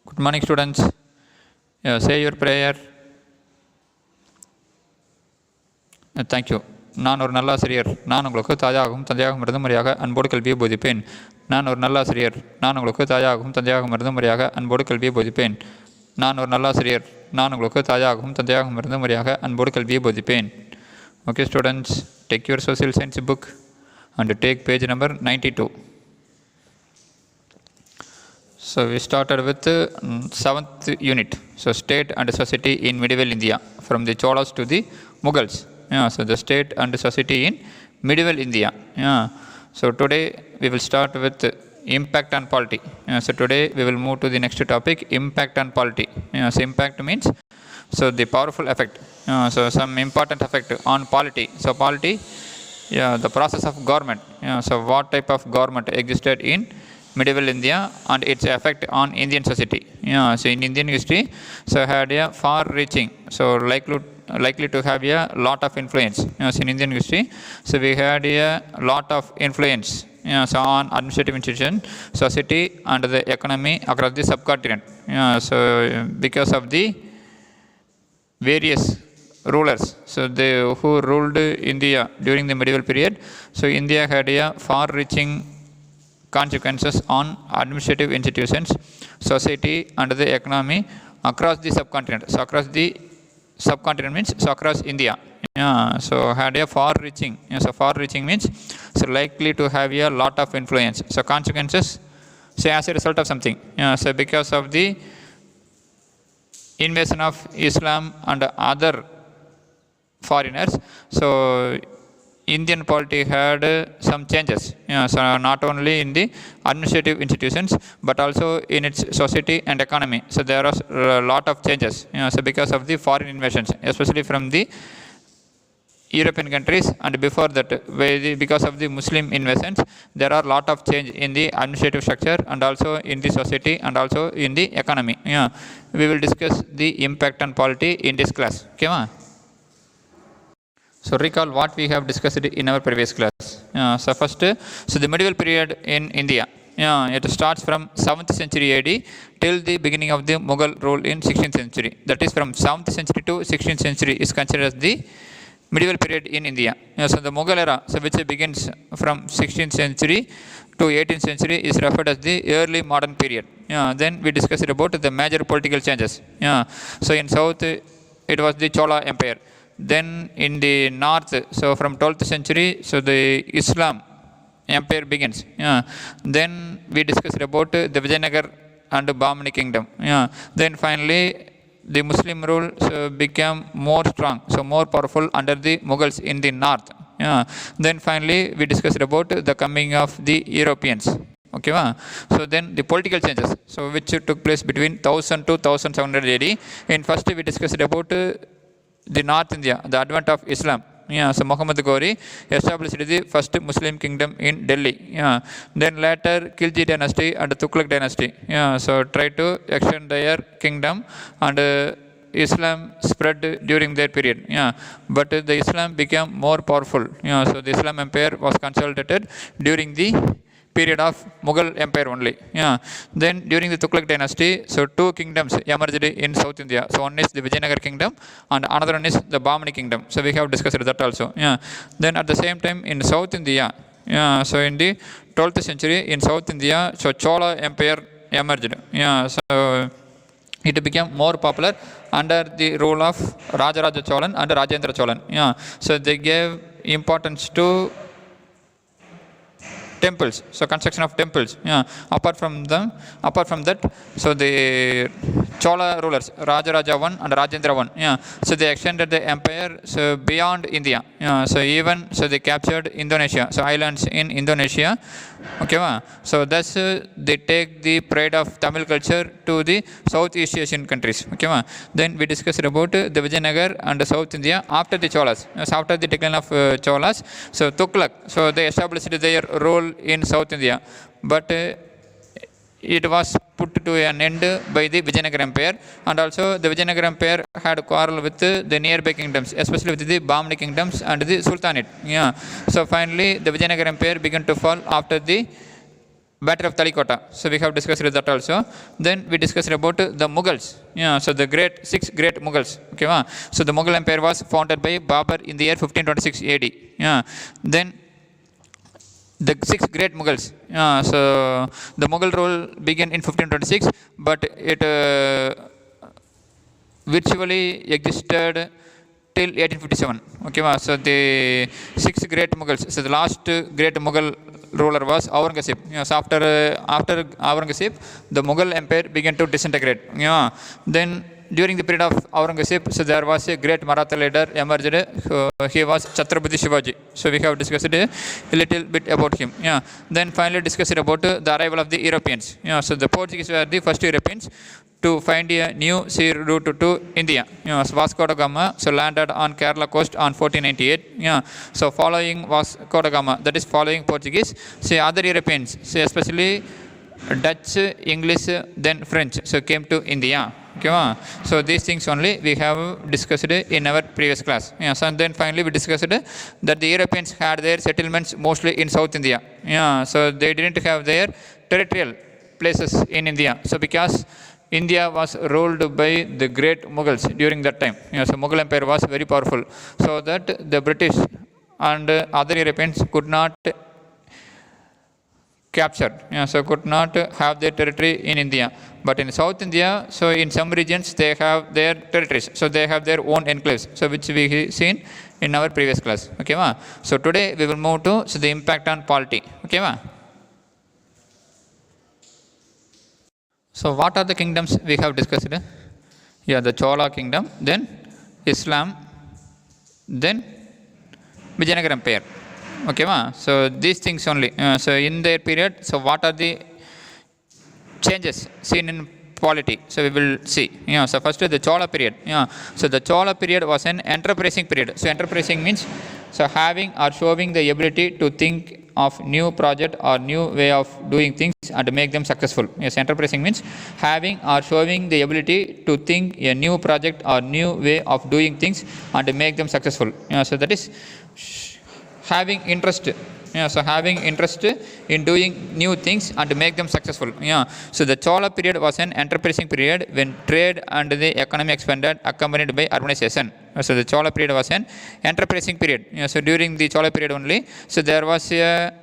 Good morning, students. Say your prayer. Thank you. நான் ஒரு நல்லாசிரியர். நான் உங்களுக்கு தாயாகவும் தந்தையாகவும் இருந்த முறையாக அன்போடு கல்வியை போதிப்பேன். நான் ஒரு நல்லாசிரியர். நான் உங்களுக்கு தாயாகவும் தந்தையாகவும் இருந்த முறையாக அன்போடு கல்வியை போதிப்பேன். நான் ஒரு நல்லாசிரியர். நான் உங்களுக்கு தாயாகவும் தந்தையாகவும் இருந்த முறையாக அன்போடு கல்வியை போதிப்பேன். Okay, students, take your social science book and take page number 92. So we started with 7th unit. So state and society in medieval India, from the Cholas to the Mughals. So the state and society in medieval India. So today we will start with impact on polity. So today we will move to the next topic, impact on polity. So impact means the powerful effect. So some important effect on polity. So polity, the process of government. So what type of government existed in medieval India and its effect on Indian society. So in Indian history, so had a far-reaching, so likely to have a lot of influence. So in Indian history, so we had a lot of influence so on administrative institution, society and the economy across the subcontinent. So because of the various rulers, so they who ruled India during the medieval period, so India had a far-reaching consequences on administrative institutions, society and the economy across the subcontinent. So across the subcontinent means so across India. So had a far-reaching. So far-reaching means so likely to have a lot of influence. So consequences, so as a result of something. So because of the invasion of Islam and other foreigners, so Indian polity had some changes. So not only in the administrative institutions but also in its society and economy. So there are a lot of changes. So because of the foreign invasions, especially from the European countries, and before that because of the Muslim invasions, there are a lot of change in the administrative structure and also in the society and also in the economy. We will discuss the impact on polity in this class. Okay, ma? So recall what we have discussed in our previous class. So first, so the medieval period in India, it starts from 7th century AD till the beginning of the Mughal rule in 16th century. That is from 7th century to 16th century is considered as the medieval period in India. So the Mughal era, so which begins from 16th century to 18th century, is referred as the early modern period. Then we discussed about the major political changes. So in south, it was the Chola Empire. Then in the north, so from 12th century, so the Islam empire begins. Then we discussed about the Vijayanagar and Bahmani kingdom. Then finally the Muslim rule became more strong, so more powerful under the Mughals in the north. Then finally we discussed about the coming of the Europeans. Okay, so then the political changes, so which took place between 1000 to 1700 AD. In first we discussed about the North India, the advent of Islam. So Muhammad Ghori established the first Muslim kingdom in Delhi. Then later Khilji dynasty and Tughlaq dynasty, so tried to extend their kingdom, and Islam spread during their period. But the Islam became more powerful. So the Islam empire was consolidated during the period of Mughal empire only. Then during the Tughlaq dynasty, so two kingdoms emerged in South India. So one is the Vijayanagar kingdom and another one is the Bahmani kingdom. So we have discussed that also. Then at the same time in South India, so in the 12th century in South India, so Chola empire emerged. So it became more popular under the rule of Rajaraja Cholan and Rajendra Cholan. So they gave importance to temples, so construction of temples. Apart from that, so the Chola rulers, Rajaraja I and Rajendra I, so they extended the empire so beyond India. So even so they captured Indonesia, so islands in Indonesia. Okay, so thus they take the pride of Tamil culture to the Southeast Asian countries. Okay, then we discussed about the Vijayanagar and South India after the Cholas. So after the decline of Cholas, so Tughlaq, so they established their role in South India, but it was put to an end by the Vijayanagar Empire, and also the Vijayanagar Empire had quarrel with the nearby kingdoms, especially with the Bahmani kingdoms and the Sultanate. So finally the Vijayanagar Empire began to fall after the Battle of Talikota. So we have discussed that also. Then we discussed about the Mughals. Yeah, so the six great Mughals. Okay, so the Mughal Empire was founded by Babur in the year 1526 AD. Yeah, then the six great Mughals. So the Mughal rule began in 1526, but it virtually existed till 1857. Okay, so the six great Mughals. So the last great Mughal ruler was Aurangzeb. So after Aurangzeb, the Mughal Empire began to disintegrate. Then during the period of Aurangzeb, so there was a great Maratha leader emerged. He was Chhatrapati Shivaji. So we have discussed a little bit about him. Then finally discussed about the arrival of the Europeans. So the Portuguese were the first Europeans to find a new sea route to India. So Vasco da Gama so landed on Kerala coast on 1498. So following Vasco da Gama, that is following Portuguese, say other Europeans, say especially Dutch, English, then French, so came to India. Okay, so these things only we have discussed in our previous class. So then finally we discussed that the Europeans had their settlements mostly in South India. So they didn't have their territorial places in India. So because India was ruled by the great Mughals during that time. So Mughal Empire was very powerful. So that the British and other Europeans could not capture, so could not have their territory in India. But in South India, so in some regions they have their territories. So they have their own enclaves, so which we seen in our previous class. Okay, so today we will move to the impact on polity. Okay, so what are the kingdoms we have discussed? Yeah, the Chola kingdom, then Islam, then Vijayanagara Empire. Okay, so these things only. So in their period, so what are the changes seen in polity? So we will see. So first the Chola period. So the Chola period was an enterprising period. So enterprising means so having or showing the ability to think of new project or new way of doing things and make them successful. Yes, enterprising means having or showing the ability to think a new project or new way of doing things and make them successful. So that is having interest. So having interest in doing new things and make them successful. So the Chola period was an enterprising period when trade and the economy expanded, accompanied by urbanization. So the Chola period was an enterprising period. So during the Chola period only, so there was a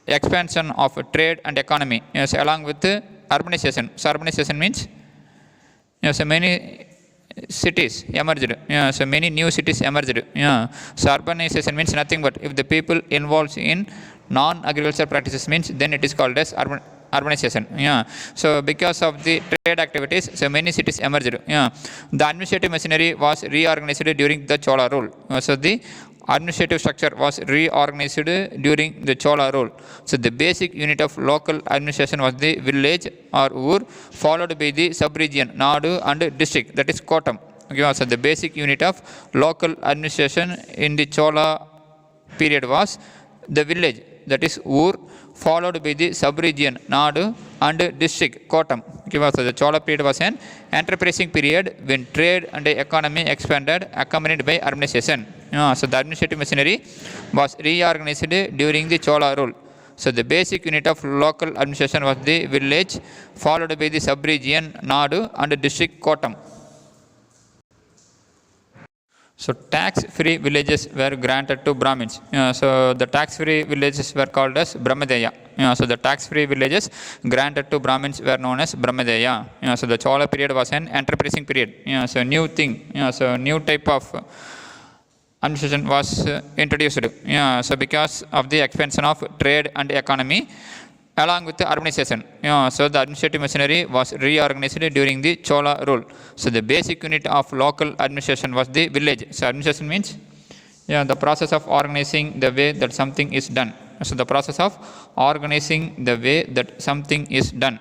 expansion of trade and economy, so along with urbanization. So urbanization means so many cities emerged. So many new cities emerged. So urbanization means nothing but if the people involved in non-agricultural practices means then it is called as urbanization. So because of the trade activities, so many cities emerged. The administrative machinery was reorganized during the Chola rule. So the administrative structure was reorganized during the Chola rule. So the basic unit of local administration was the village or ur, followed by the sub-region, nadu, and district, that is kotam. Okay, so the basic unit of local administration in the Chola period was the village, that is ur, followed by the sub-region, nadu, and district, kotam. Okay, so the Chola period was an enterprising period when trade and economy expanded, accompanied by urbanization. So the administrative machinery was reorganized during the Chola rule. So the basic unit of local administration was the village, followed by the sub-region, nadu, and district, kotam. So tax-free villages were granted to Brahmins. So the tax-free villages were called as Brahmadeya. So the tax-free villages granted to Brahmins were known as Brahmadeya. So the Chola period was an enterprising period. So new thing, so new type of administration was introduced. So because of the expansion of trade and economy, along with the urbanization. So the administrative machinery was reorganized during the Chola rule. So the basic unit of local administration was the village. So administration means the process of organizing the way that something is done. So the process of organizing the way that something is done.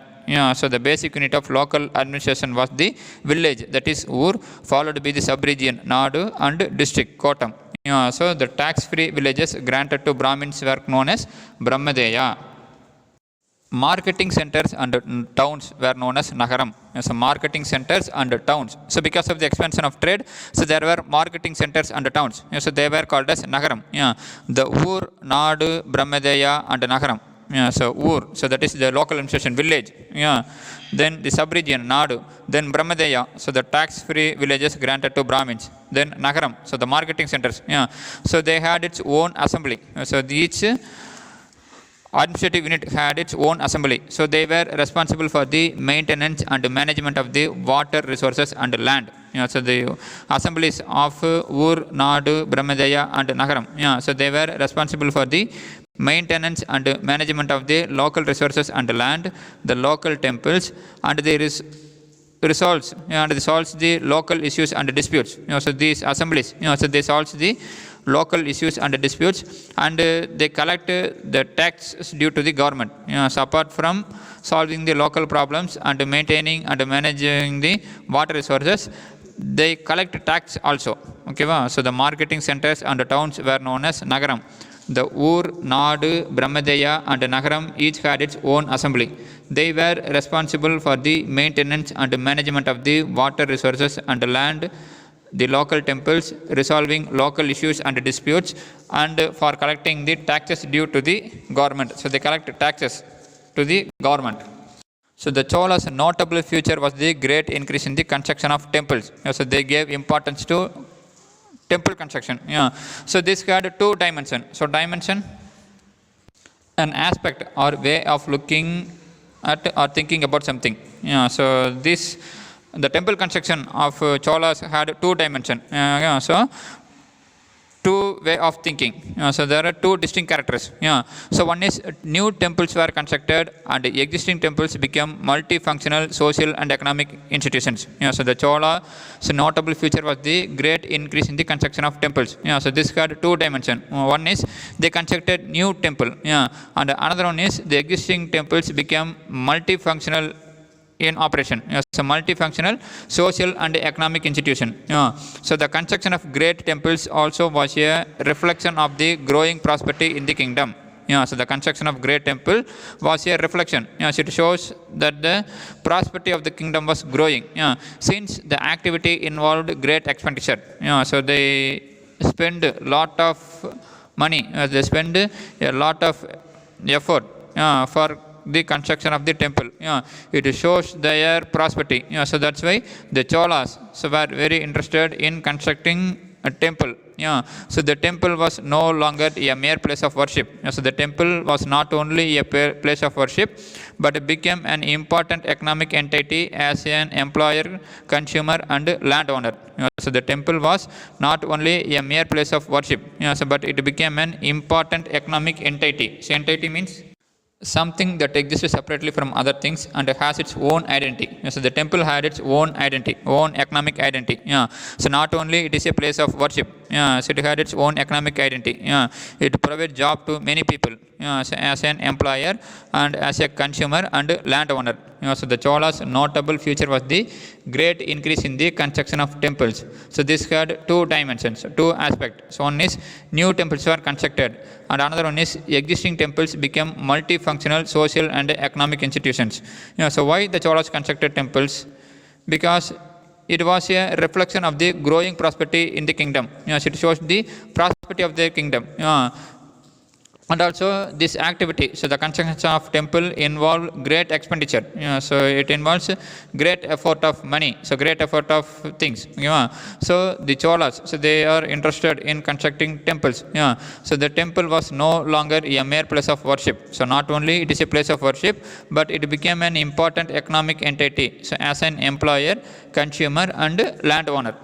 So the basic unit of local administration was the village, that is ur, followed by the sub-region, nadu, and district, kotam. So the tax-free villages granted to Brahmins were known as Brahmadeya. Marketing centers and towns were known as Nagaram. So marketing centers and towns. So because of the expansion of trade, so there were marketing centers and towns. So they were called as Nagaram. The Ur, Nadu, Brahmadeya, and Nagaram. Yeah, so Ur, so that is the local administration village. Yeah. Then the sub-region Nadu. Then Brahmadeya, so the tax-free villages granted to Brahmins. Then Nagaram, so the marketing centers. Yeah. So they had its own assembly. So each administrative unit had its own assembly. So they were responsible for the maintenance and management of the water resources and land. Yeah, so the assemblies of Ur, Nadu, Brahmadeya and Nagaram. Yeah, so they were responsible for the maintenance and management of the local resources and land, the local temples, and they resolves the local issues and disputes. So these assemblies, so they solve the local issues and disputes, and they collect the taxes due to the government. So apart from solving the local problems and maintaining and managing the water resources, they collect tax also. Okay, so the marketing centers and the towns were known as Nagaram. The Ur, Nadu, Brahmadeya and Nagaram each had its own assembly. They were responsible for the maintenance and management of the water resources and land, the local temples, resolving local issues and disputes, and for collecting the taxes due to the government. So they collect taxes to the government. So the Cholas' notable feature was the great increase in the construction of temples. So they gave importance to temple construction. Yeah. So this had two dimensions. So dimension, an aspect or way of looking at or thinking about something. Yeah. So the temple construction of Cholas had two dimensions. So two way of thinking. So there are two distinct characters. So one is new temples were constructed and existing temples became multifunctional social and economic institutions. So the Chola's notable feature was the great increase in the construction of temples. So this had two dimensions. One is they constructed new temple, and another one is the existing temples became multifunctional in operation. So multifunctional social and economic institution. So the construction of great temples also was a reflection of the growing prosperity in the kingdom. So the construction of great temple was a reflection. So it shows that the prosperity of the kingdom was growing. Since the activity involved great expenditure. So they spend a lot of money. They spend a lot of effort for the construction of the temple. It shows their prosperity. So that's why the Cholas were very interested in constructing a temple. So the temple was no longer a mere place of worship. So the temple was not only a place of worship, but it became an important economic entity as an employer, consumer and landowner. So the temple was not only a mere place of worship, but it became an important economic entity. So entity means something that exists separately from other things and has its own identity. So the temple had its own identity, own economic identity. So not only it is a place of worship, so it had its own economic identity. It provides job to many people, so as an employer and as a consumer and landowner. So the Chola's notable feature was the great increase in the construction of temples. So this had two dimensions, two aspects. So one is new temples were constructed, and another one is existing temples became multifunctional social and economic institutions. So why the Cholas constructed temples? Because it was a reflection of the growing prosperity in the kingdom. So it shows the prosperity of the kingdom. And also this activity, so the construction of temple involve great expenditure. So it involves great effort of money, so great effort of things. So the Cholas, so they are interested in constructing temples. So the temple was no longer a mere place of worship. So not only it is a place of worship, but it became an important economic entity, so as an employer, consumer and landowner.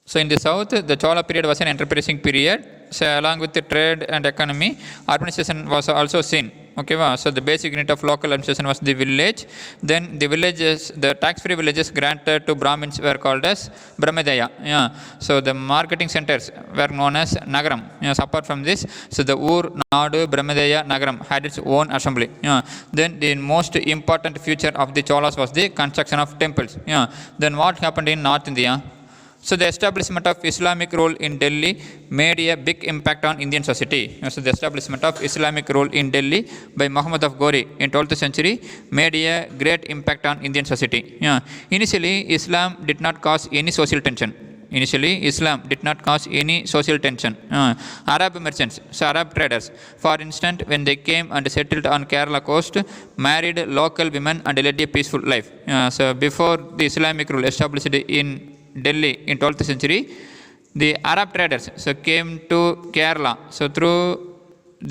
So in the south, the Chola period was an enterprising period. So along with the trade and economy, urbanization was also seen. Okay, so the basic unit of local administration was the village. Then the villages, the tax-free villages granted to Brahmins were called as Brahmadeya. So the marketing centers were known as Nagaram. So apart from this, so the Ur, Nadu, Brahmadeya, Nagaram had its own assembly. Then the most important feature of the Cholas was the construction of temples. Then what happened in North India? So the establishment of Islamic rule in Delhi made a big impact on Indian society. So the establishment of Islamic rule in Delhi by Muhammad of Ghori in 12th century made a great impact on Indian society. Initially, Islam did not cause any social tension. Initially, Islam did not cause any social tension. Arab merchants, so Arab traders, for instance, when they came and settled on Kerala coast, married local women and led a peaceful life. So before the Islamic rule established in Delhi in 12th century, the Arab traders so came to Kerala so through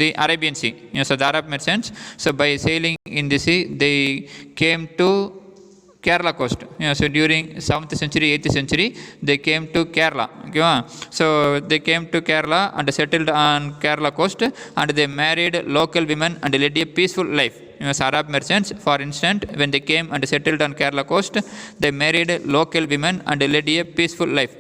the Arabian Sea. So the Arab merchants, so by sailing in the sea, they came to Kerala coast. So during 7th century, 8th century, they came to Kerala. Okay? So they came to Kerala and settled on Kerala coast, and they married local women and led a peaceful life. Arab merchants, for instance, when they came and settled on Kerala coast, they married local women and led a peaceful life.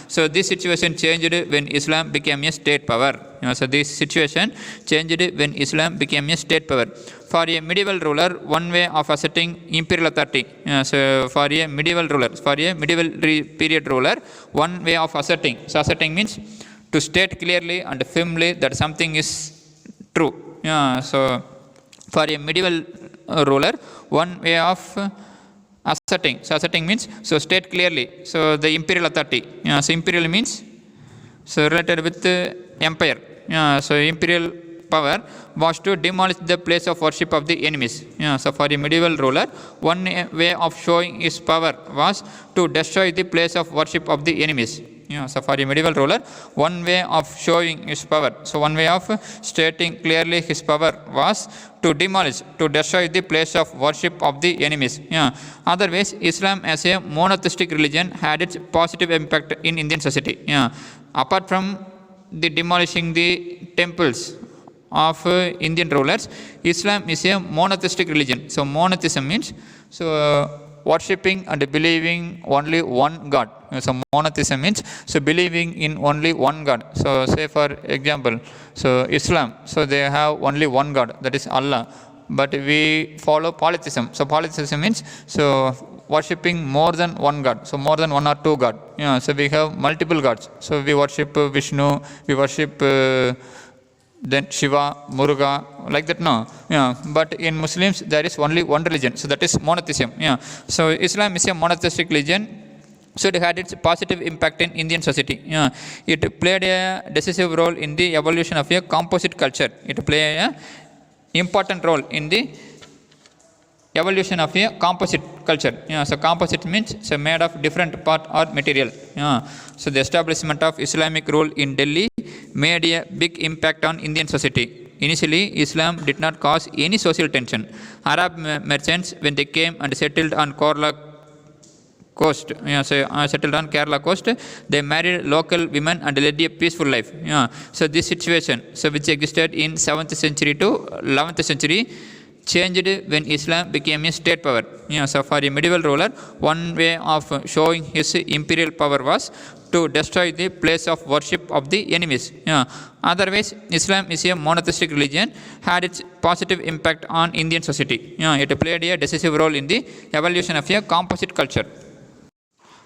So this situation changed when Islam became a state power. So this situation changed when Islam became a state power. For a medieval ruler, one way of asserting imperial authority. So for a medieval ruler, for a medieval period ruler, one way of asserting. So asserting means to state clearly and firmly that something is true. So for a medieval ruler, one way of asserting. So asserting means so state clearly. So the imperial authority. So imperial means so related with empire. So imperial power was to demolish the place of worship of the enemies. So for a medieval ruler, one way of showing his power was to destroy the place of worship of the enemies. So for a medieval ruler, one way of showing his power, so one way of stating clearly his power was to demolish, to destroy the place of worship of the enemies. Otherwise, Islam as a monotheistic religion had its positive impact in Indian society. Apart from the demolishing the temples of Indian rulers, Islam is a monotheistic religion. So monotheism means so worshipping and believing only one God. So monotheism means so believing in only one God. So say for example, so Islam, so they have only one God, that is Allah. But we follow polytheism. So polytheism means so worshipping more than one God. So more than one or two God. So we have multiple gods. So we worship Vishnu, we worship then Shiva, Muruga, like that, no. But in Muslims, there is only one religion. So that is monotheism. So Islam is a monotheistic religion. So it had its positive impact in Indian society. It played a decisive role in the evolution of a composite culture. It played an important role in the evolution of a composite culture. So composite means so made of different part or material. So the establishment of Islamic rule in Delhi made a big impact on Indian society. Initially, Islam did not cause any social tension. Arab merchants, when they came and settled on Kerala coast, settled on Kerala coast, they married local women and led a peaceful life. So this situation, so which existed in 7th century to 11th century, changed when Islam became a state power. So for a medieval ruler, one way of showing his imperial power was to destroy the place of worship of the enemies. Otherwise, Islam is a monotheistic religion, had its positive impact on Indian society. It played a decisive role in the evolution of a composite culture.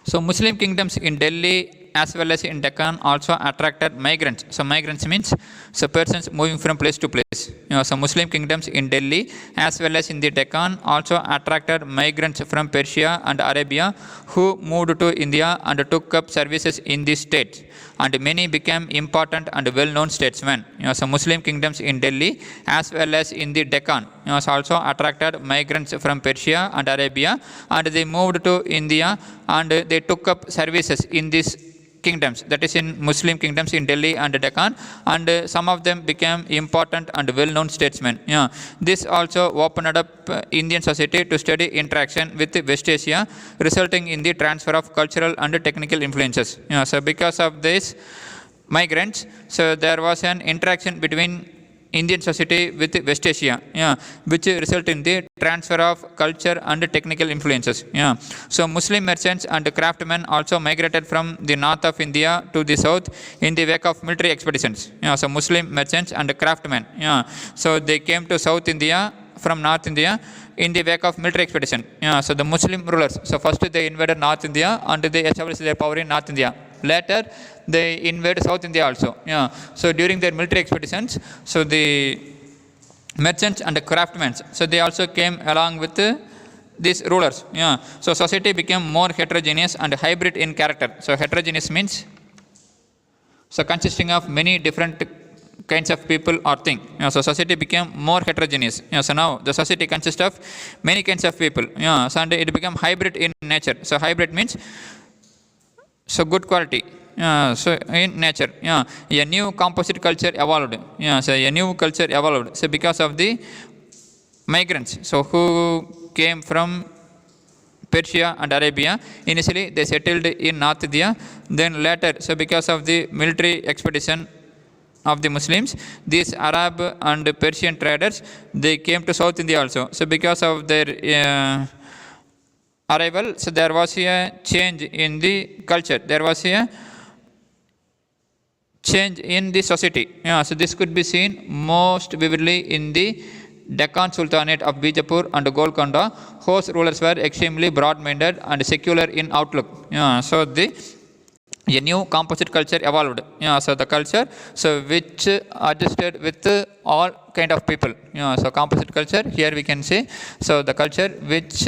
So Muslim kingdoms in Delhi as well as in Deccan also attracted migrants. So migrants means so persons moving from place to place. So Muslim kingdoms in Delhi as well as in the Deccan also attracted migrants from Persia and Arabia who moved to India and took up services in these states. And many became important and well-known statesmen. So Muslim kingdoms in Delhi as well as in the Deccan also attracted migrants from Persia and Arabia, and they moved to India and they took up services in these kingdoms, that is in Muslim kingdoms in Delhi and Deccan, and some of them became important and well-known statesmen. This also opened up Indian society to steady interaction with West Asia, resulting in the transfer of cultural and technical influences. So because of this migrants, so there was an interaction between Indian society with West Asia, which result in the transfer of culture and technical influences. So Muslim merchants and craftsmen also migrated from the north of India to the south in the wake of military expeditions. So Muslim merchants and craftsmen, so they came to South India from North India in the wake of military expedition. So the Muslim rulers, so first they invaded North India and they established their power in North India. Later, they invade South India also. So during their military expeditions, so the merchants and the craftsmen, so they also came along with these rulers. Yeah. So society became more heterogeneous and hybrid in character. So heterogeneous means consisting of many different kinds of people or thing. So society became more heterogeneous. So now the society consists of many kinds of people. So and it became hybrid in nature. So hybrid means good quality. So in nature, a new composite culture evolved. So a new culture evolved. So because of the migrants, so who came from Persia and Arabia. Initially, they settled in North India. Then later, so because of the military expedition of the Muslims, these Arab and Persian traders, they came to South India also. So because of their arrival, so there was a change in the culture. There was a change in the society. So this could be seen most vividly in the Deccan Sultanate of Bijapur and Golconda, whose rulers were extremely broad-minded and secular in outlook. So a new composite culture evolved. So the culture, so which adjusted with all kind of people. So composite culture, here we can say, so the culture which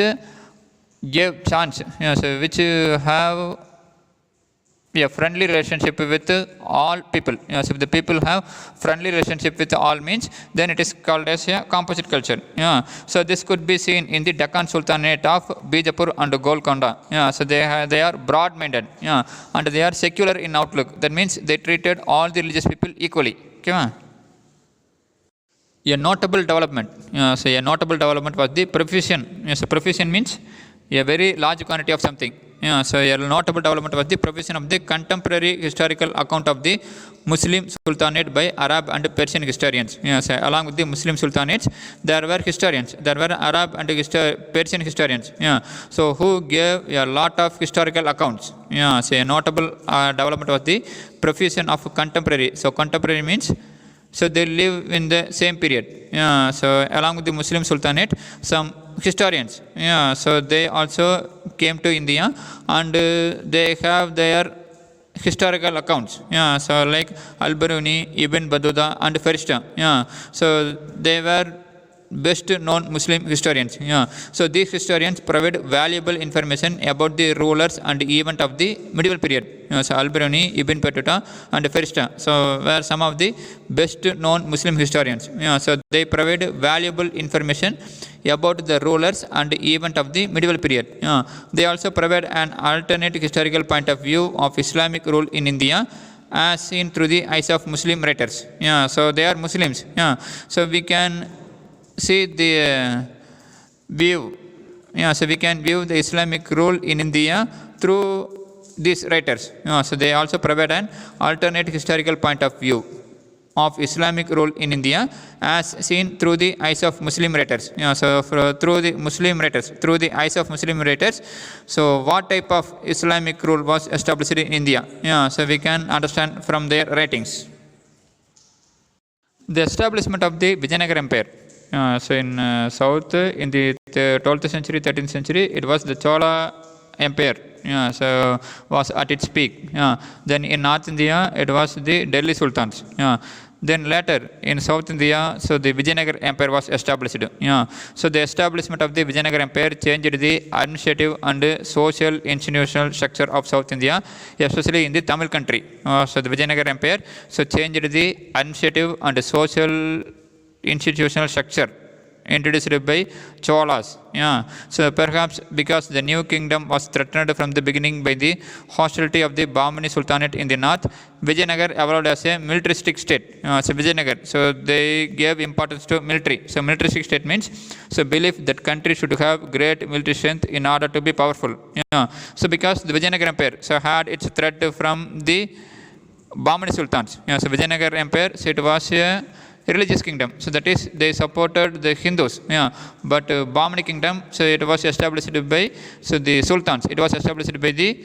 gave chance, so which have a friendly relationship with all people. So if the people have friendly relationship with all means, then it is called as a composite culture. So this could be seen in the Deccan Sultanate of Bijapur and Golconda. So they are broad-minded, and they are secular in outlook. That means they treated all the religious people equally. A notable development. So a notable development was the provision. So provision means a very large quantity of something. So a notable development was the provision of the contemporary historical account of the Muslim Sultanate by Arab and Persian historians. So along with the Muslim Sultanates, there were historians. There were Arab and Persian historians. So who gave a lot of historical accounts. So a notable development was the provision of contemporary. So contemporary means so they live in the same period. So along with the Muslim Sultanate, some historians, so they also came to India, and they have their historical accounts. So like Al-Biruni, Ibn Battuta and Farishta. So they were best known Muslim historians. So these historians provide valuable information about the rulers and event of the medieval period. So Al-Biruni, Ibn Battuta and Farishta, so were some of the best known Muslim historians. So they provide valuable information about the rulers and event of the medieval period. They also provide an alternate historical point of view of Islamic rule in India as seen through the eyes of Muslim writers. So they are Muslims. So we can see the view. So we can view the Islamic rule in India through these writers. So they also provide an alternate historical point of view of Islamic rule in India as seen through the eyes of Muslim writers. So through the Muslim writers, through the eyes of Muslim writers, so what type of Islamic rule was established in India? So we can understand from their writings. The establishment of the Vijayanagar Empire. So in south, in the 12th century, 13th century, it was the Chola Empire. So was at its peak. Then in North India, it was the Delhi Sultans. Then later in South India, so the Vijayanagar Empire was established. So the establishment of the Vijayanagar Empire changed the administrative and social institutional structure of South India, especially in the Tamil country. So the Vijayanagar Empire so changed the administrative and social institutional structure introduced by Cholas. So perhaps because the new kingdom was threatened from the beginning by the hostility of the Bahmani Sultanate in the north, Vijayanagar evolved as a militaristic state. So Vijayanagar, so they gave importance to military. So militaristic state means so belief that country should have great military strength in order to be powerful. So because the Vijayanagar Empire so had its threat from the Bahmani Sultans. So Vijayanagar Empire, so it was a religious kingdom, so that is they supported the Hindus. But Bahmani kingdom, so it was established by so the sultans. It was established by the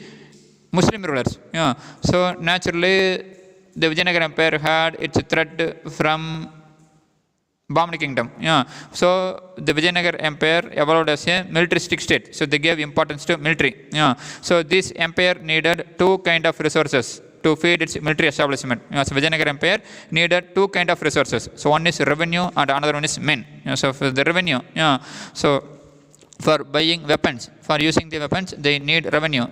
Muslim rulers. So naturally, the Vijayanagar Empire had its threat from Bahmani kingdom. So the Vijayanagar Empire evolved as a militaristic state. So they gave importance to military. So this empire needed two kind of resources to feed its military establishment. So Vijayanagar Empire needed two kind of resources. So one is revenue and another one is men. So for the revenue, so for buying weapons, for using the weapons, they need revenue.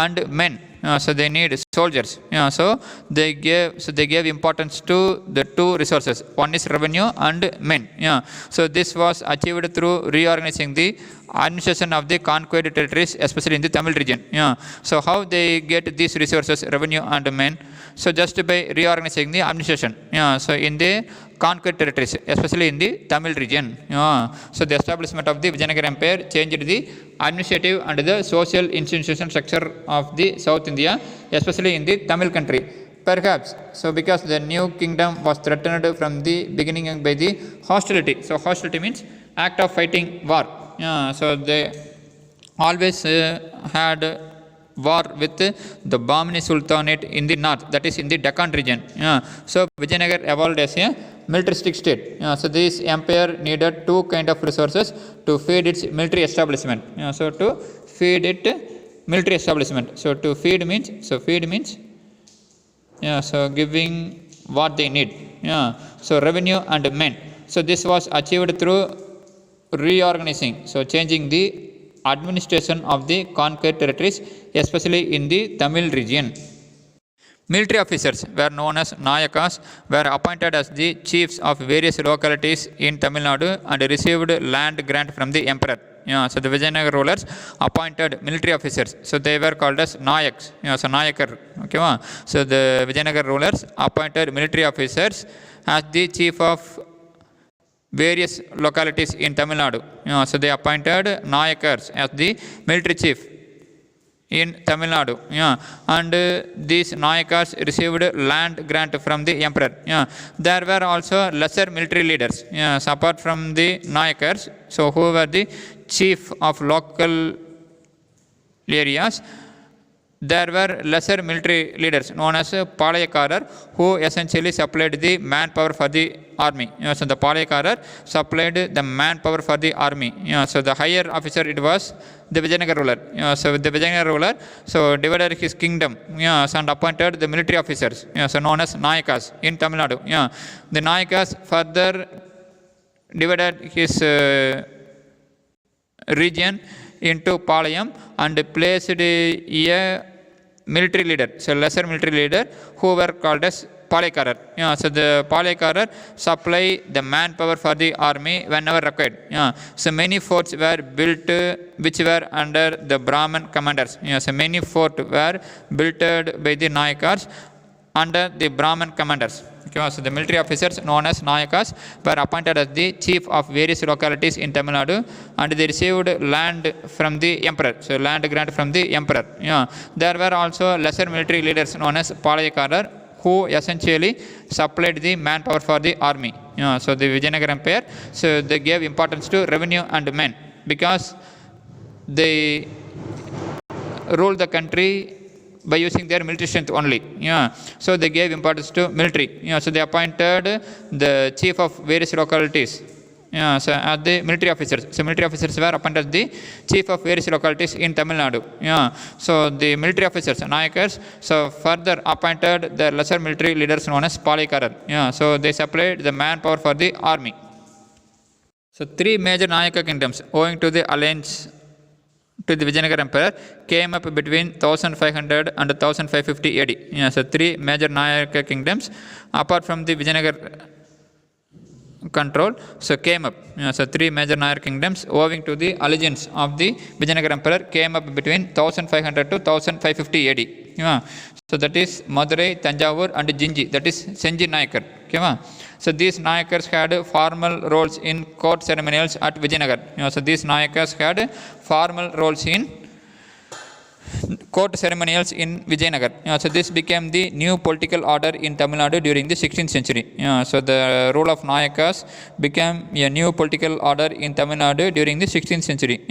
And men, so they need soldiers. So they gave importance to the two resources. One is revenue and men. So this was achieved through reorganizing the administration of the conquered territories, especially in the Tamil region. So how they get these resources, revenue and men? So just by reorganizing the administration. So in the conquered territories, especially in the Tamil region. So the establishment of the Vijayanagara Empire changed the administrative and the social institution structure of the South India, especially in the Tamil country. Perhaps, so because the new kingdom was threatened from the beginning by the hostility. So hostility means act of fighting war. So they always had war with the Bahmani Sultanate in the north, that is in the Deccan region. So Vijayanagar evolved as a militaristic state. So this empire needed two kind of resources to feed its military establishment. So to feed it military establishment. So to feed means, so giving what they need. So revenue and men. So this was achieved through reorganizing, so changing the administration of the conquered territories, especially in the Tamil region. Military officers were known as Nayakas, were appointed as the chiefs of various localities in Tamil Nadu and received land grant from the emperor. So the Vijayanagar rulers appointed military officers. So they were called as Nayaks. So Nayakar. Okay, so the Vijayanagar rulers appointed military officers as the chief of various localities in Tamil Nadu. So they appointed Nayakars as the military chief in Tamil Nadu. And these Nayakas received land grant from the emperor. There were also lesser military leaders. So apart from the Nayakars, so who were the chief of local areas, there were lesser military leaders known as Palayakarar, who essentially supplied the manpower for the army. So the Palayakarar supplied the manpower for the army. So the higher officer, it was the Vijayanagar ruler. So the Vijayanagar ruler so divided his kingdom and appointed the military officers, so known as Nayakas in Tamil Nadu. The Nayakas further divided his region into Palayam and placed a military leader, so lesser military leader, who were called as Palayakarar. So the Palayakarar supply the manpower for the army whenever required. So many forts were built which were under the Brahman commanders. So many forts were built by the Nayakars under the Brahman commanders. Okay, so the military officers known as Nayakas were appointed as the chief of various localities in Tamil Nadu, and they received land from the emperor, so land grant from the emperor. There were also lesser military leaders known as Palayakarar, who essentially supplied the manpower for the army. So the Vijayanagar Empire, so they gave importance to revenue and men because they ruled the country by using their military strength only. So they gave importance to military. So they appointed the chief of various localities. So as the military officers. So military officers were appointed as the chief of various localities in Tamil Nadu. So the military officers, Nayakars, so further appointed the lesser military leaders known as Palayakarar. So they supplied the manpower for the army. So three major Nayaka kingdoms, owing to the alliance to the Vijayanagar Empire, came up between 1500 and 1550 AD. So three major Nayaka kingdoms, apart from the Vijayanagar control, so came up. So three major Nayar kingdoms, owing to the allegiance of the Vijayanagar Emperor, came up between 1500 to 1550 AD. So that is Madurai, Tanjavur and Jinji, that is Senji Nayakar. Okay, so these Nayakars had formal roles in court ceremonials at Vijayanagar. So these Nayakas had formal roles in court ceremonials in Vijayanagar. So this became the new political order in Tamil Nadu during the 16th century. So the rule of Nayakas became a new political order in Tamil Nadu during the 16th century.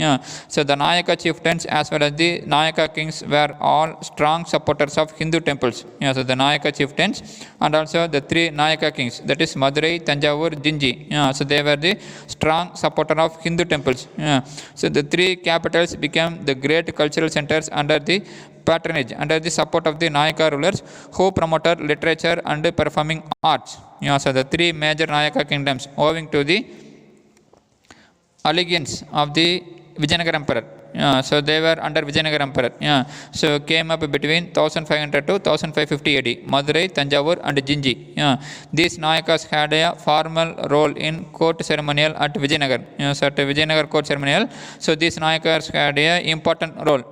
So the Nayaka chieftains as well as the Nayaka kings were all strong supporters of Hindu temples. So the Nayaka chieftains and also the three Nayaka kings, that is Madurai, Tanjavur, Jinji. So they were the strong supporter of Hindu temples. So the three capitals became the great cultural centers under the patronage, under the support of the Nayaka rulers who promoted literature and performing arts. So the three major Nayaka kingdoms, owing to the allegiance of the Vijayanagar Emperor. So they were under Vijayanagar Emperor. So came up between 1500 to 1550 AD. Madurai, Tanjavur and Jinji. These Nayakas had a formal role in court ceremonial at Vijayanagar. So at Vijayanagar court ceremonial, so these Nayakas had a important role.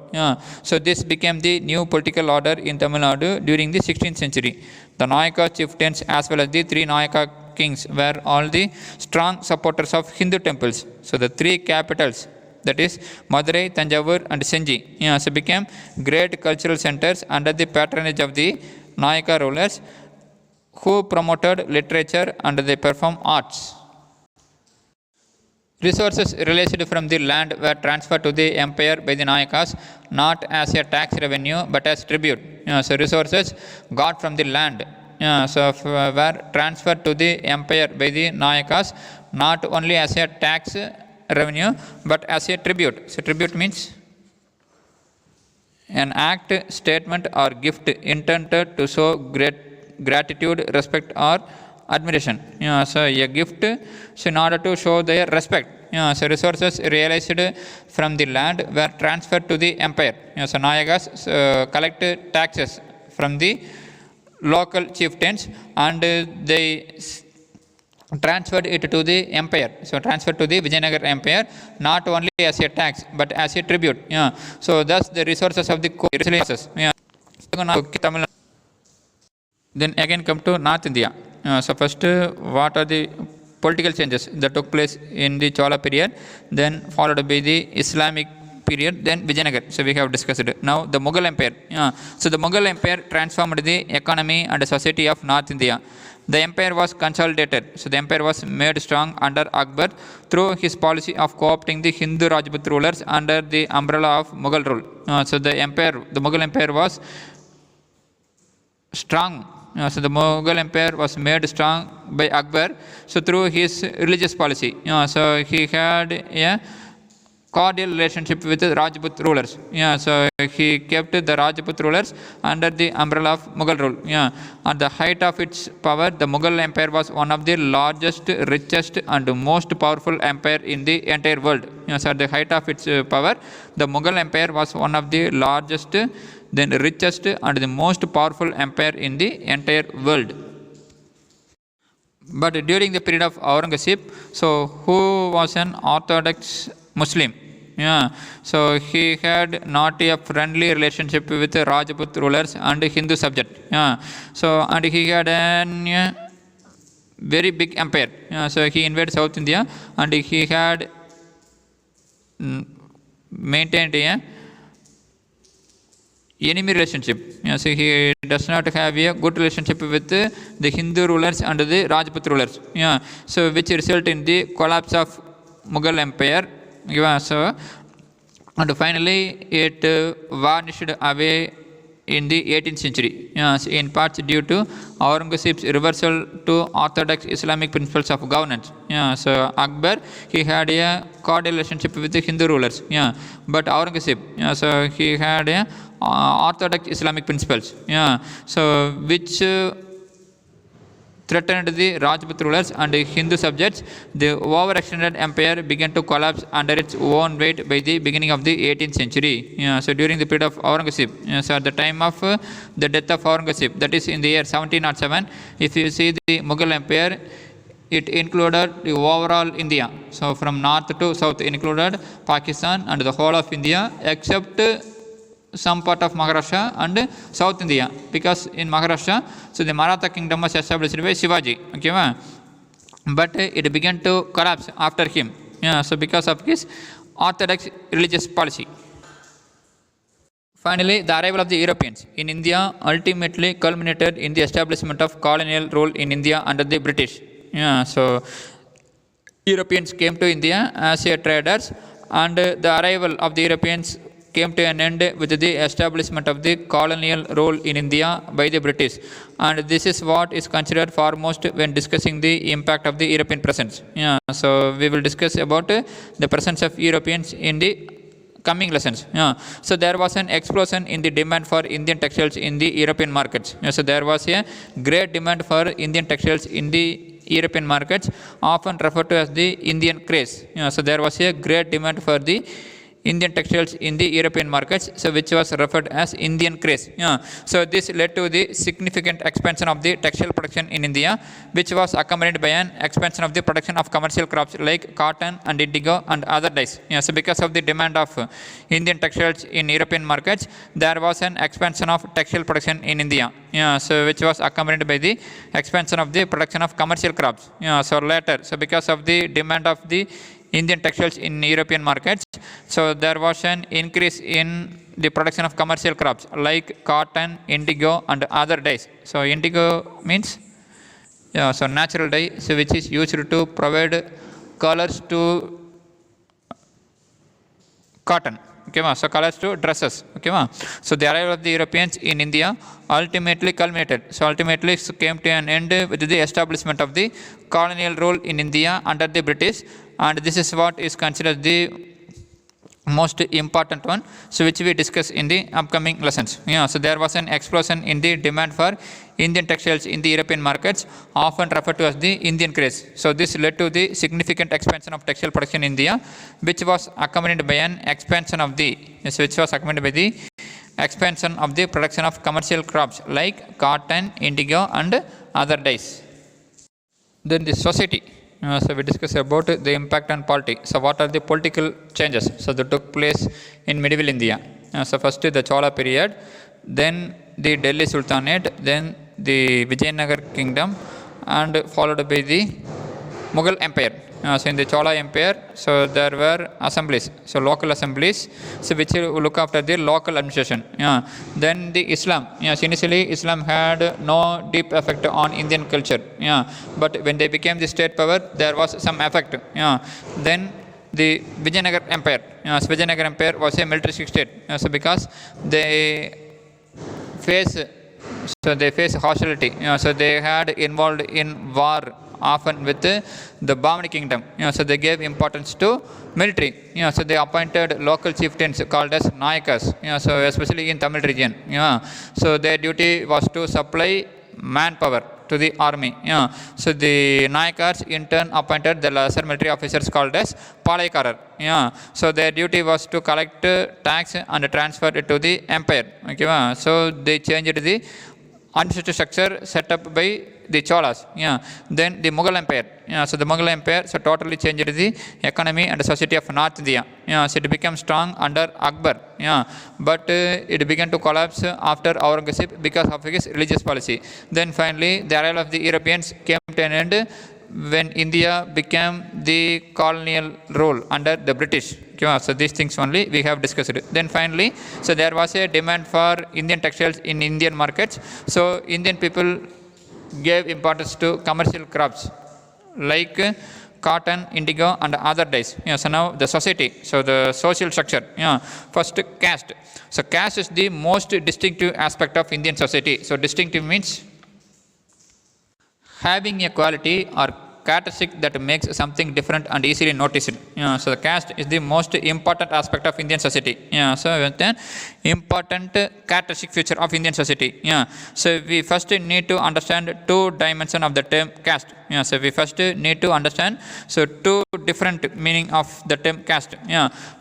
So this became the new political order in Tamil Nadu during the 16th century. The Nayaka chieftains as well as the three Nayaka kings were all the strong supporters of Hindu temples. So the three capitals, that is Madurai, Tanjavur and Senji, so became great cultural centers under the patronage of the Nayaka rulers who promoted literature and they performed arts. Resources released from the land were transferred to the empire by the Nayakas not as a tax revenue but as tribute. So resources got from the land were transferred to the empire by the Nayakas not only as a tax revenue but as a tribute. So tribute means an act, statement or gift intended to show gratitude, respect or admiration. So a gift, so in order to show their respect. So resources realized from the land were transferred to the empire. So Nayakas collect taxes from the local chieftains and they transferred it to the empire. So transferred to the Vijayanagar Empire not only as a tax but as a tribute. So thus the resources of the resources. Then again come to North India. So first what are the political changes that took place in the Chola period, then followed by the Islamic period, then Vijayanagar. So we have discussed it. Now the Mughal Empire. So the Mughal Empire transformed the economy and society of North India. The empire was consolidated. So the empire was made strong under Akbar through his policy of co-opting the Hindu Rajput rulers under the umbrella of Mughal rule. So the Mughal Empire was strong. So the Mughal Empire was made strong by Akbar, so through his religious policy. So he had a cordial relationship with the Rajput rulers. So he kept the Rajput rulers under the umbrella of Mughal rule. At the height of its power, the Mughal Empire was one of the largest, richest and most powerful empire in the entire world. So at the height of its power, the Mughal Empire was one of the largest, then richest and the most powerful empire in the entire world. But during the period of Aurangzeb, so who was an orthodox Muslim, so he had not a friendly relationship with the Rajput rulers and Hindu subject. So and he had a very big empire. So he invaded South India and he had maintained a enemy relationship. So he does not have a good relationship with the Hindu rulers and the Rajput rulers. So which result in the collapse of Mughal Empire. So and finally it vanished away in the 18th century, in part due to Aurangzeb's reversal to orthodox Islamic principles of governance. So Akbar, he had a cordial relationship with the Hindu rulers, but Aurangzeb, so he had a orthodox Islamic principles, so which threatened the Rajput rulers and Hindu subjects. The overextended empire began to collapse under its own weight by the beginning of the 18th century. So during the period of Aurangzeb, so at the time of the death of Aurangzeb, that is in the year 1707, if you see the Mughal Empire, it included the overall India. So from north to south included Pakistan and the whole of India except some part of Maharashtra and South India, because in Maharashtra, so the Maratha kingdom was established by Shivaji, okay, but it began to collapse after him, so because of his orthodox religious policy. Finally, the arrival of the Europeans in India ultimately culminated in the establishment of colonial rule in India under the British. So Europeans came to India as traders, and the arrival of the Europeans came to an end with the establishment of the colonial rule in India by the British. And this is what is considered foremost when discussing the impact of the European presence. So we will discuss about the presence of Europeans in the coming lessons. So there was an explosion in the demand for Indian textiles in the European markets. So there was a great demand for Indian textiles in the European markets, often referred to as the Indian craze. So there was a great demand for the Indian textiles in the European markets, so which was referred as Indian craze. So this led to the significant expansion of the textile production in India, which was accompanied by an expansion of the production of commercial crops like cotton and indigo and other dyes. So because of the demand of Indian textiles in European markets, there was an expansion of textile production in India. So which was accompanied by the expansion of the production of commercial crops. So later, so because of the demand of the Indian textiles in European markets, so there was an increase in the production of commercial crops like cotton, indigo and other dyes. So indigo means so natural dye, so which is used to provide colors to cotton. Okay, so colors to dresses. Okay, so the arrival of the Europeans in India ultimately culminated. So ultimately came to an end with the establishment of the colonial rule in India under the British, and this is what is considered the most important one, so which we discuss in the upcoming lessons. So there was an explosion in the demand for Indian textiles in the European markets, often referred to as the Indian craze. So this led to the significant expansion of textile production in India, which was accompanied by an expansion of the expansion of the production of commercial crops like cotton, indigo and other dyes. Then the society. So we discuss about the impact on polity. So what are the political changes so that took place in medieval India? So first the Chola period, then the Delhi Sultanate, then the Vijayanagar kingdom, and followed by the Mughal Empire. So in the Chola Empire, so there were assemblies, so local assemblies, so which will look after the local administration. Then the Islam. So initially Islam had no deep effect on Indian culture. But when they became the state power, there was some effect. Then the Vijayanagar Empire. So Vijayanagar Empire was a militaristic state. So because they face hostility. So they had involved in war often with the Bhavani kingdom. So they gave importance to military. So they appointed local chieftains called as Nayakas. So especially in Tamil region. So their duty was to supply manpower to the army. So the Nayakars in turn appointed the lesser military officers called as Palayakarar. So their duty was to collect tax and transfer it to the empire. Okay, so they changed the administrative structure set up by the Cholas. Then the Mughal Empire. So the Mughal Empire so totally changed the economy and society of North India. So it became strong under Akbar. But it began to collapse after Aurangzeb because of his religious policy. Then finally the arrival of the Europeans came to an end when India became the colonial rule under the British. So these things only we have discussed. Then finally, so there was a demand for Indian textiles in Indian markets. So Indian people gave importance to commercial crops like cotton, indigo and other dyes. So now the society, so the social structure. First caste. So caste is the most distinctive aspect of Indian society. So distinctive means having a quality or characteristic that makes something different and easily noticed. So the caste is the most important aspect of Indian society. So an important characteristic feature of Indian society. So we first need to understand two dimensions of the term caste. So we first need to understand so two different meaning of the term caste.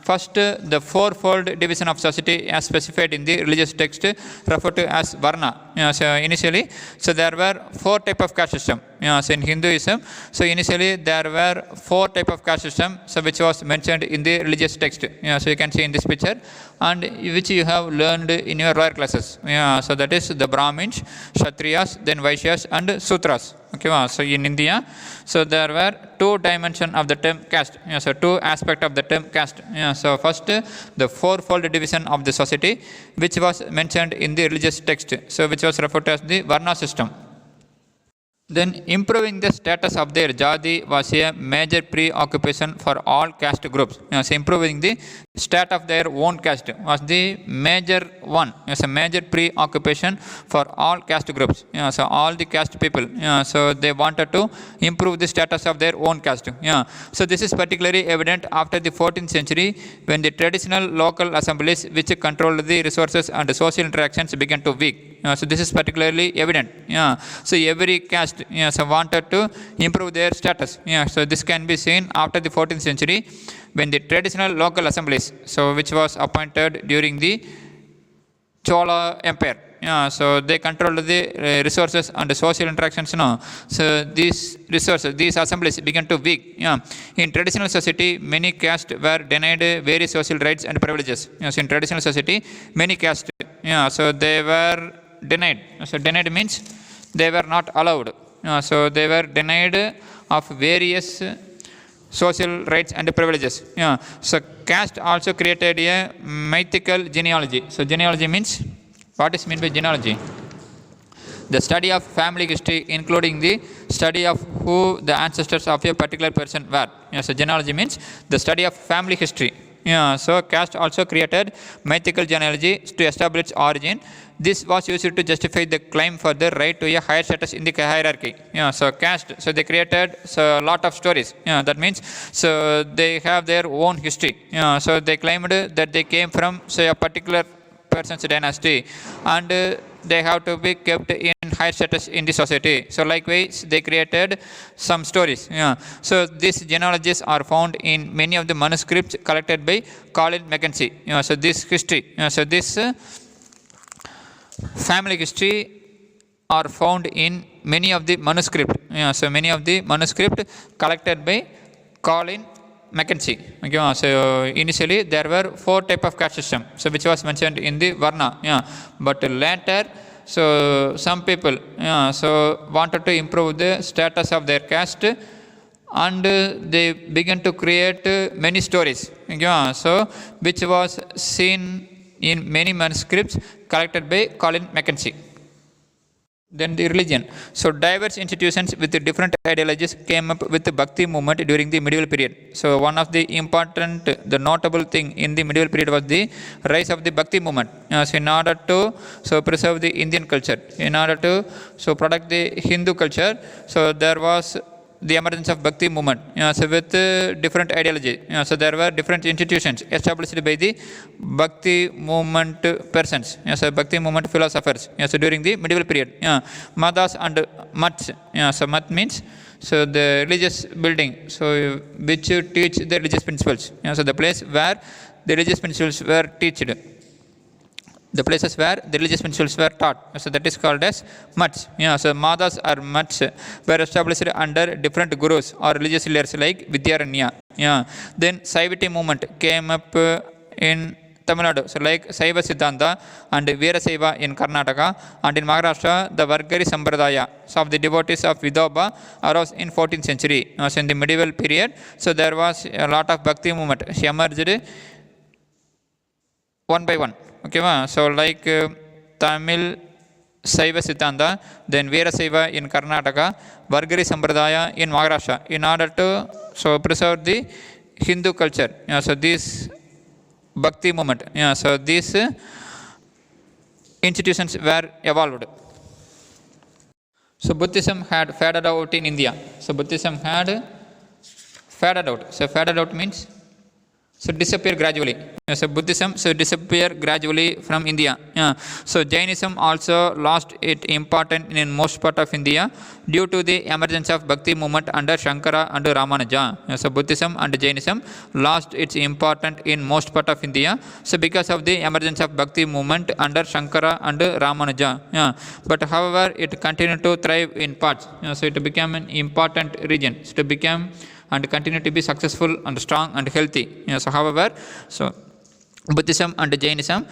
First, the fourfold division of society as specified in the religious text referred to as Varna. So initially, so there were four type of caste system. So in Hinduism, so initially there were four type of caste system, so which was mentioned in the religious text. So you can see in this picture, and which you have learned in your lower classes. So that is the Brahmins, Kshatriyas, then Vaishyas and Sutras. Okay, so in India, so there were two dimensions of the term caste. So two aspects of the term caste. So first, the fourfold division of the society, which was mentioned in the religious text. So which was referred to as the Varna system. Then improving the status of their jati was a major preoccupation for all caste groups. So improving the state of their own caste was the major one. It's a major preoccupation for all caste groups. So all the caste people. So they wanted to improve the status of their own caste. So this is particularly evident after the 14th century when the traditional local assemblies which controlled the resources and social interactions began to weak. So this is particularly evident. So every caste so wanted to improve their status. So this can be seen after the 14th century when the traditional local assemblies, so which was appointed during the Chola Empire. So they controlled the resources and the social interactions. So these resources, these assemblies began to weak. In traditional society, many castes were denied various social rights and privileges. So in traditional society, many castes, so they were denied. So denied means they were not allowed. So they were denied of various social rights and privileges. So caste also created a mythical genealogy. So genealogy means, what is meant by genealogy? The study of family history, including the study of who the ancestors of a particular person were. So genealogy means the study of family history. So caste also created mythical genealogy to establish its origin. This was used to justify the claim for the right to a higher status in the hierarchy. So caste, so they created a lot of stories. That means, so they have their own history. So they claimed that they came from, say, a particular person's dynasty, and they have to be kept in high status in the society. So likewise, they created some stories. So these genealogies are found in many of the manuscripts collected by Colin Mackenzie. So this history, so this family history are found in many of the manuscript. So many of the manuscript collected by Colin Mackenzie. So initially there were 4 types of caste system, so which was mentioned in the Varna. But later, so some people so wanted to improve the status of their caste, and they began to create many stories. So which was seen in many manuscripts collected by Colin Mackenzie. Then the religion. So diverse institutions with different ideologies came up with the Bhakti movement during the medieval period. So one of the important, the notable thing in the medieval period was the rise of the Bhakti movement. So in order to preserve the Indian culture, in order to protect the Hindu culture, so there was the emergence of Bhakti movement. So with different ideology. So there were different institutions established by the Bhakti movement persons. So Bhakti movement philosophers. So during the medieval period. Madas and mats. So mat means, so the religious building, so which teach the religious principles. So the place where the religious principles were taught. The places where the religious principles were taught. So that is called as mats. So madas or mats were established under different gurus or religious leaders like Vidyaranya. Then Saiviti movement came up in Tamil Nadu. So like Saiva Siddhanta and Veerasaiva in Karnataka, and in Maharashtra the Vargari Sampradaya of the devotees of Vidobha arose in 14th century. So in the medieval period, so there was a lot of Bhakti movement. She emerged one by one. So like Tamil Saiva Siddhanta, then Veerasaiva in Karnataka, Vargari Sampradaya in Maharashtra, in order to preserve the Hindu culture. So this Bhakti movement, so these institutions were evolved. So Buddhism had faded out in India. So Buddhism had faded out. So faded out means, so disappear gradually. So Buddhism disappear gradually from India. So Jainism also lost its importance in most part of India due to the emergence of Bhakti movement under Shankara and Ramanuja. So Buddhism and Jainism lost its importance in most part of India. So because of the emergence of Bhakti movement under Shankara and Ramanuja. But however, it continued to thrive in parts. So it became an important region. So it became and continue to be successful and strong and healthy. So however, so Buddhism and Jainism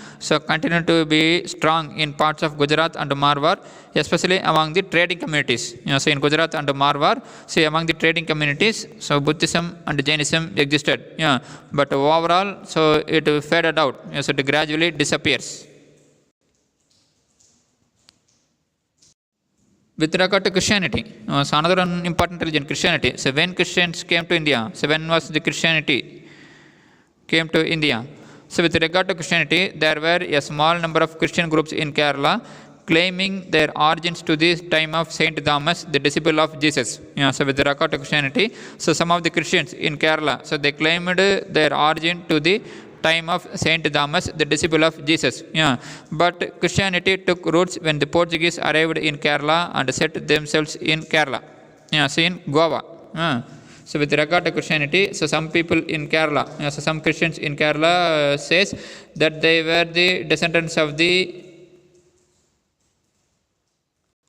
continue to be strong in parts of Gujarat and Marwar, especially among the trading communities. So in Gujarat and Marwar, among the trading communities, so Buddhism and Jainism existed. But overall, so it faded out. So it gradually disappears. With regard to Christianity, so another important religion, Christianity. So when Christians came to India, so when was the Christianity came to India? So with regard to Christianity, there were a small number of Christian groups in Kerala claiming their origins to the time of Saint Thomas, the disciple of Jesus. So with regard to Christianity, so some of the Christians in Kerala, so they claimed their origin to the time of Saint Thomas, the disciple of Jesus. Yeah. But Christianity took roots when the Portuguese arrived in Kerala and set themselves in Kerala. Yeah, so in Goa. So with regard to Christianity, so some people in Kerala, so some Christians in Kerala says that they were the descendants of the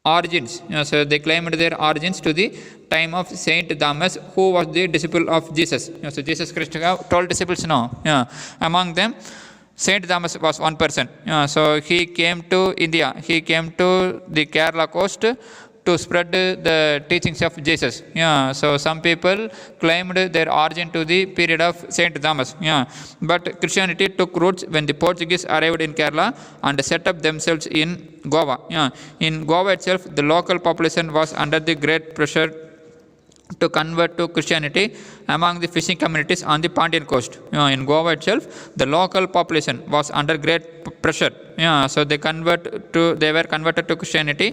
origins. So they claimed their origins to the time of Saint Thomas, who was the disciple of Jesus. So Jesus Christ have 12 disciples now. Among them, Saint Thomas was one person. So he came to India. He came to the Kerala coast to spread the teachings of Jesus. So some people claimed their origin to the period of Saint Thomas. But Christianity took roots when the Portuguese arrived in Kerala and set up themselves in Goa. In Goa itself, the local population was under the great pressure to convert to Christianity among the fishing communities on the Pandian coast. In Goa itself, the local population was under great pressure. So they were converted to Christianity,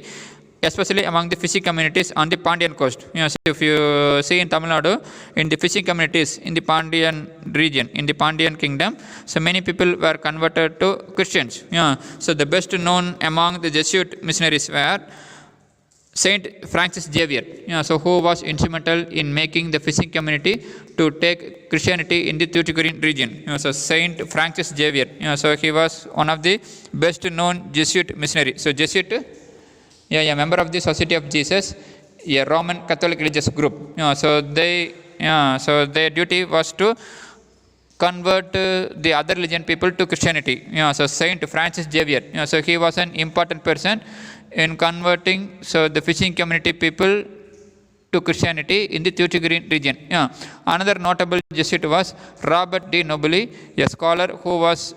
especially among the fishing communities on the Pandian coast. So if you see in Tamil Nadu, in the fishing communities in the Pandian region, in the Pandian kingdom, so many people were converted to Christians. So the best known among the Jesuit missionaries were Saint Francis Xavier, so who was instrumental in making the fishing community to take Christianity in the Tuticorin region. So Saint Francis Xavier, so he was one of the best known Jesuit missionary. So Jesuit, a member of the Society of Jesus, a Roman Catholic religious group. So their duty was to convert the other religion people to Christianity. So Saint Francis Xavier, so he was an important person in converting the fishing community people to Christianity in the Tuticorin region. Another notable Jesuit was Robert de Nobili, a scholar who was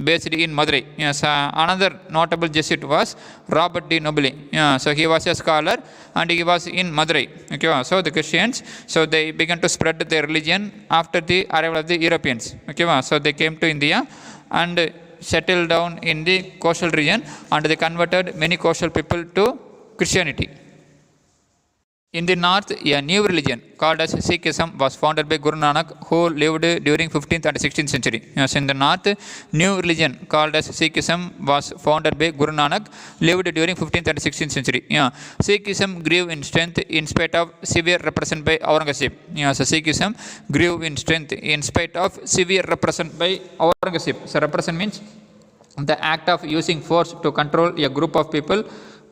based in Madurai. So another notable Jesuit was Robert de Nobili. So he was a scholar and he was in Madurai. So the Christians, so they began to spread their religion after the arrival of the Europeans. So they came to India and settled down in the coastal region and they converted many coastal people to Christianity. In the north, a new religion called as Sikhism was founded by Guru Nanak, who lived during 15th and 16th century. So in the north, new religion called as Sikhism was founded by Guru Nanak, lived during 15th and 16th century. Sikhism grew in strength in spite of severe repression by Aurangzeb. So Sikhism grew in strength in spite of severe repression by Aurangzeb. So repression means the act of using force to control a group of people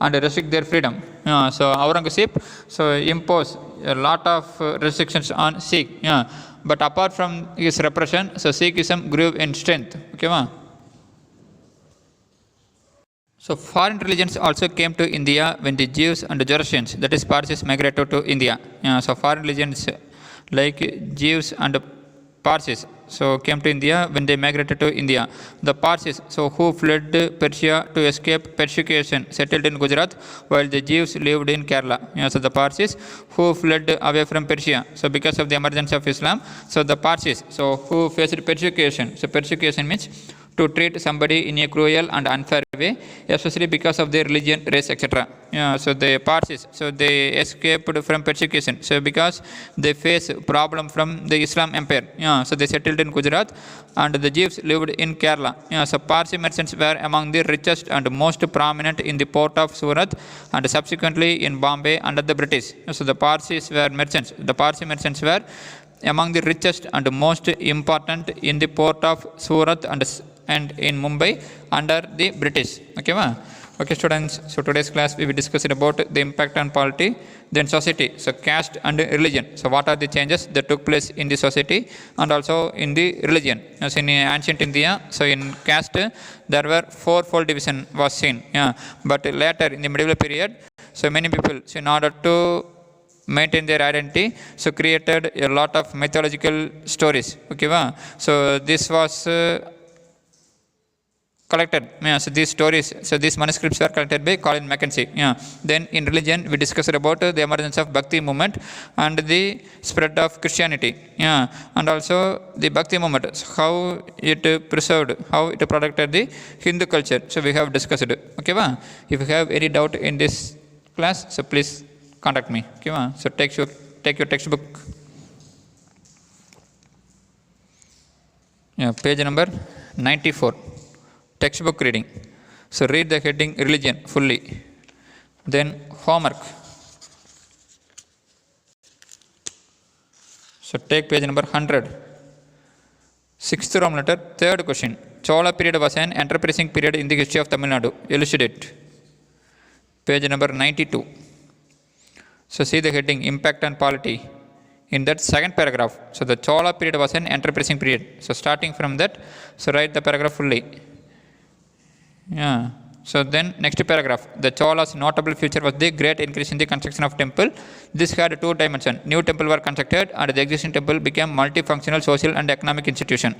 and restrict their freedom. So Aurangzeb imposed a lot of restrictions on Sikh. But apart from his repression, so Sikhism grew in strength. So foreign religions also came to India when the Jews and the Zoroastrians, that is Parsis, migrated to India. So foreign religions like Jews and Parsis, so came to India when they migrated to India. The Parsis, so who fled Persia to escape persecution, settled in Gujarat, while the Jews lived in Kerala. So the Parsis who fled away from Persia, so because of the emergence of Islam, so the Parsis, so who faced persecution. So persecution means to treat somebody in a cruel and unfair way, especially because of their religion, race, etc. So the Parsis, so they escaped from persecution. So because they face problem from the Islam Empire, so they settled in Gujarat, and the Jews lived in Kerala. So Parsi merchants were among the richest and most prominent in the port of Surat, and subsequently in Bombay under the British. So the Parsis were merchants. The Parsi merchants were among the richest and most important in the port of Surat and in Mumbai under the British. Okay students, so today's class we will discuss about the impact on polity, then society, so caste and religion. So what are the changes that took place in the society and also in the religion. So in ancient India, so in caste there were fourfold division was seen. But later in the medieval period, so many people, so in order to maintain their identity, so created a lot of mythological stories. So this was collected. So these stories, so these manuscripts were collected by Colin Mackenzie. Then in religion, we discussed about the emergence of Bhakti movement and the spread of Christianity. And also the Bhakti movement, so how it preserved, how it protected the Hindu culture. So we have discussed it. If you have any doubt in this class, so please contact me. So take your textbook. Page number 94. Textbook reading. So read the heading religion fully. Then homework. So take page number 100. Sixth Roman letter, third question. Chola period was an enterprising period in the history of Tamil Nadu. Elucidate. Page number 92. So see the heading impact on polity. In that second paragraph, so the Chola period was an enterprising period. So starting from that, so write the paragraph fully. Yeah. So then next paragraph, the Chola's notable feature was the great increase in the construction of temple. This had two dimensions. New temple were constructed and the existing temple became multifunctional social and economic institution.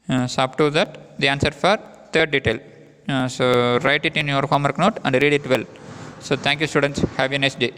So up to that, the answer for third detail. So write it in your homework note and read it well. So thank you students. Have a nice day.